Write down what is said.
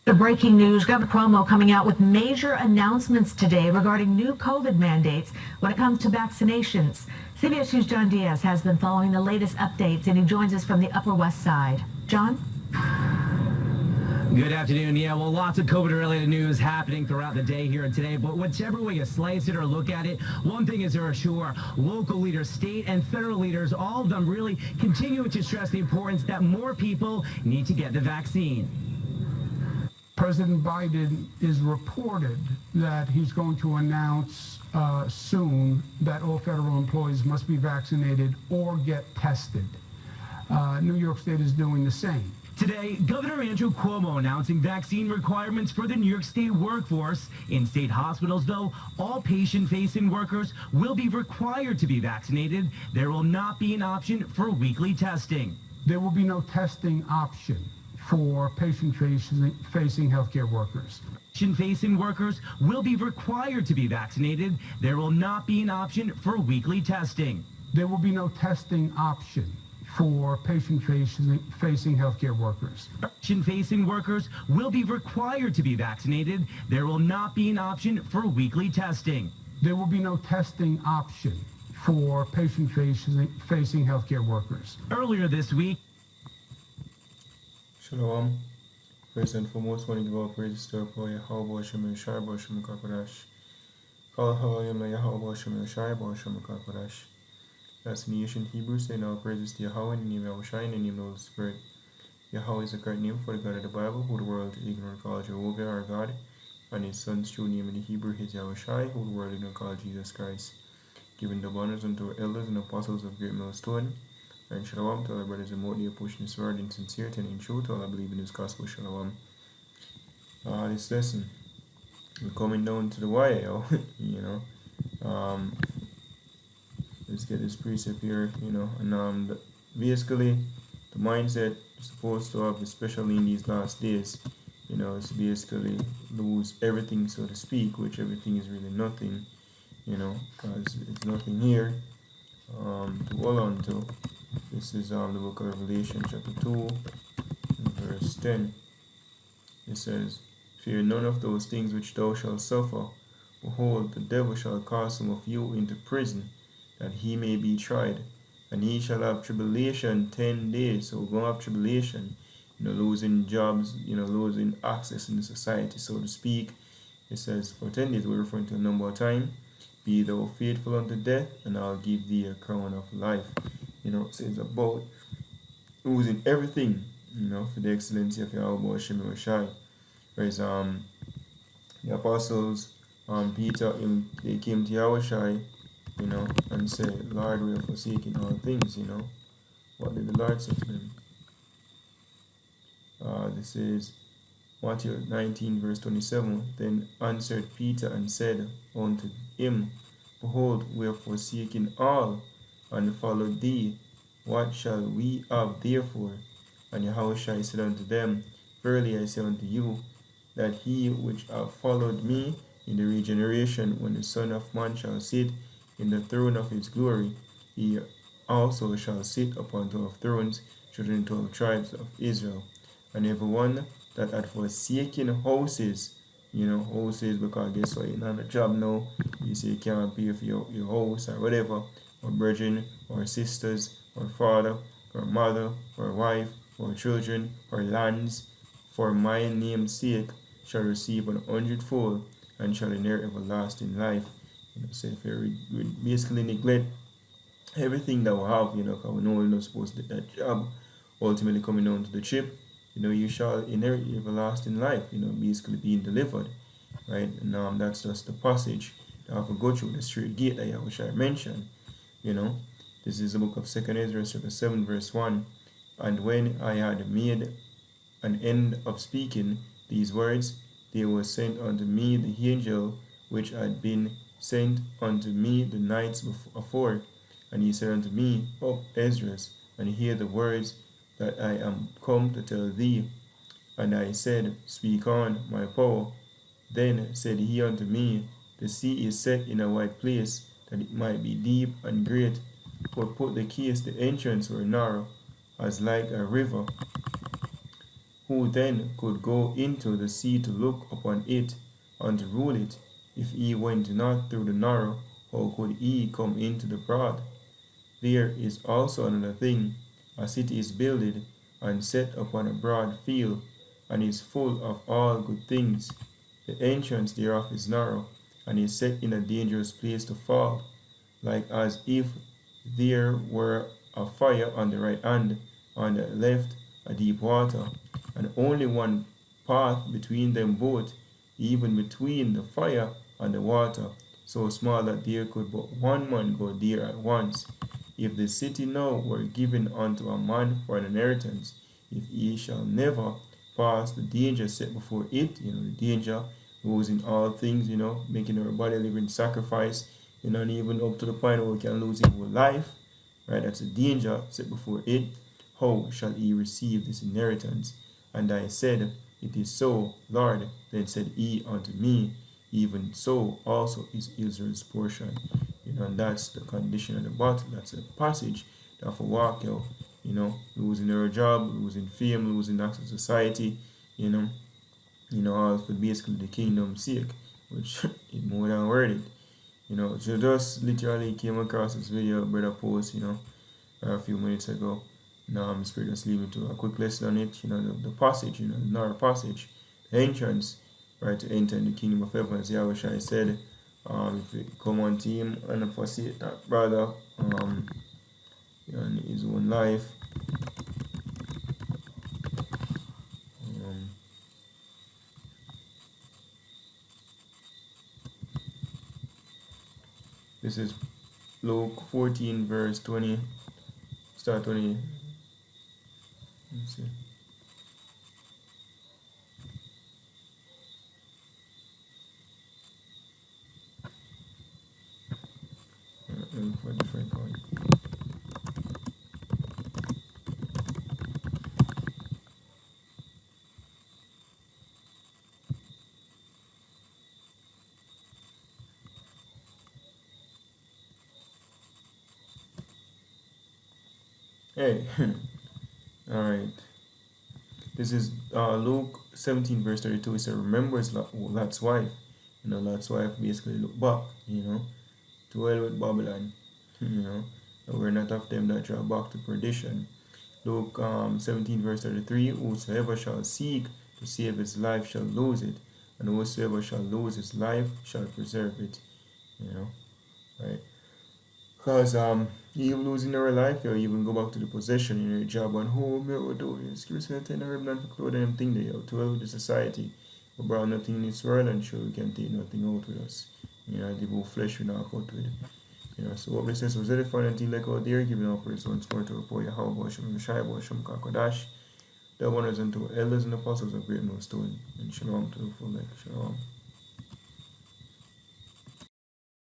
The breaking news, Governor Cuomo coming out with major announcements today regarding new COVID mandates when it comes to vaccinations. CBS News' John Diaz has been following the latest updates, and he joins us from the Upper West Side. John? Good afternoon. Yeah, well, lots of COVID-related news happening throughout the day here and today, but whichever way you slice it or look at it, one thing is for sure, local leaders, state and federal leaders, all of them really continue to stress the importance that more people need to get the vaccine. President Biden is reported that he's going to announce soon that all federal employees must be vaccinated or get tested. New York State is doing the same. Today, Governor Andrew Cuomo announcing vaccine requirements for the New York State workforce. In state hospitals, though, all patient-facing workers will be required to be vaccinated. There will not be an option for weekly testing. There will be no testing option for patient-facing healthcare workers. Patient-facing workers will be required to be vaccinated. There will not be an option for weekly testing. There will be no testing option for patient-facing healthcare workers. Patient-facing workers will be required to be vaccinated. There will not be an option for weekly testing. There will be no testing option for patient-facing healthcare workers. Earlier this week, Shalom. First and foremost, want to give all praise to our Yahweh Shem Yeshai Boshem Kakodash. Call Halayim Yahweh Shem Yeshai Boshem Kakodash. That's in the ancient Hebrew, saying all praises to Yahweh in the name of Yahushua in the name of the Holy Spirit. Yahweh is the correct name for the God of the Bible, who the world ignorant called Jehovah our God, and his son's true name in the Hebrew is Yahushua, who the world ignorant called Jesus Christ. Giving the honors unto our elders and apostles of great millstone. And shalom to all our brothers remotely pushing this word in sincerity and in truth, all I believe in his gospel. Shalom. This lesson, we're coming down to the wire, yo. Let's get this precept here, and basically the mindset is supposed to have, especially in these last days, is basically lose everything, so to speak, which everything is really nothing, because it's nothing here to hold on to. This is the book of Revelation chapter 2 verse 10. It says, "Fear none of those things which thou shalt suffer. Behold, the devil shall cast some of you into prison, that he may be tried. And he shall have tribulation 10 days. So we're going to have tribulation, losing jobs, losing access in the society, so to speak. It says, for 10 days, we're referring to a number of time. Be thou faithful unto death, and I'll give thee a crown of life. It says about losing everything, for the excellency of Yahweh Hashem Yoshai. Whereas the apostles, Peter, they came to Yahushai, and said, Lord, we are forsaking all things, What did the Lord say to them? This is Matthew 19, verse 27. Then answered Peter and said unto him, Behold, we are forsaking all, and follow thee. What shall we have therefore? And Yahushua said unto them, Verily I say unto you, that he which hath followed me in the regeneration, when the Son of Man shall sit in the throne of his glory, he also shall sit upon 12 thrones, judging 12 tribes of Israel. And everyone that hath forsaken houses, houses, because guess what, you're not a job now, you say you can't pay for your house or whatever, or brethren, or sisters, or father, or mother, or wife, or children, or lands, for my name's sake, shall receive 100-fold, and shall inherit everlasting life. So if you basically neglect everything that we have, because we know we're not supposed to do that job, ultimately coming down to the chip, you shall inherit everlasting life, basically being delivered, right? And that's just the passage that I have to go through, the straight gate that Yahushua mentioned, This is the book of 2 Ezra, chapter 7, verse 1. And when I had made an end of speaking these words, there was sent unto me the angel which had been sent unto me the nights before. And he said unto me, Up, Esdras, and hear the words that I am come to tell thee. And I said, Speak on, my power. Then said he unto me, The sea is set in a wide place, that it might be deep and great. But put the case, the entrance were narrow, as like a river, who then could go into the sea to look upon it and to rule it? If he went not through the narrow, how could he come into the broad? There is also another thing. A city is builded and set upon a broad field, and is full of all good things. The entrance thereof is narrow, and is set in a dangerous place to fall, like as if there were a fire on the right hand, on the left a deep water, and only one path between them both, even between the fire and the water, so small that there could but one man go there at once. If the city now were given unto a man for an inheritance, if he shall never pass the danger set before it, the danger, losing all things, making our body a living sacrifice, and even up to the point where we can lose his whole life, right? That's a danger set before it. How shall he receive this inheritance? And I said, It is so, Lord. Then said he unto me, Even so also is Israel's portion. And that's the condition of the battle. That's a passage that for walk out, losing our job, losing fame, losing access to society, all for basically the kingdom's sake, which is more than worth it. So just literally came across this video brother post, a few minutes ago. Now I'm spirit just leaving to a quick lesson on it, the passage, the narrow passage, the entrance, right, to enter in the kingdom of heaven, as Yahushua said, if you come on him and forsake that brother, in his own life, this is Luke 14 verse 20, start 20. Let's see. For a different point. Hey, all right. This is Luke 17 verse 32. It says, remembers Lot's wife. Lot's wife basically look back, to hell with Babylon, and we're not of them that draw back to perdition. Luke 17 verse 33, whosoever shall seek to save his life shall lose it, and whosoever shall lose his life shall preserve it, right? Because you losing your life, you even go back to the possession in your job and home, you do it. Excuse me, ten herb for clothing and thing there, to help the society. We brought nothing in this world and sure we can take nothing out with us. The whole flesh we not out with. So what we say was very fun until like out there, giving up praise once more to report your how about Shem Shai, about Shem Kakodash, the wonders unto elders and apostles of great millstone, and shalom to the full like shalom.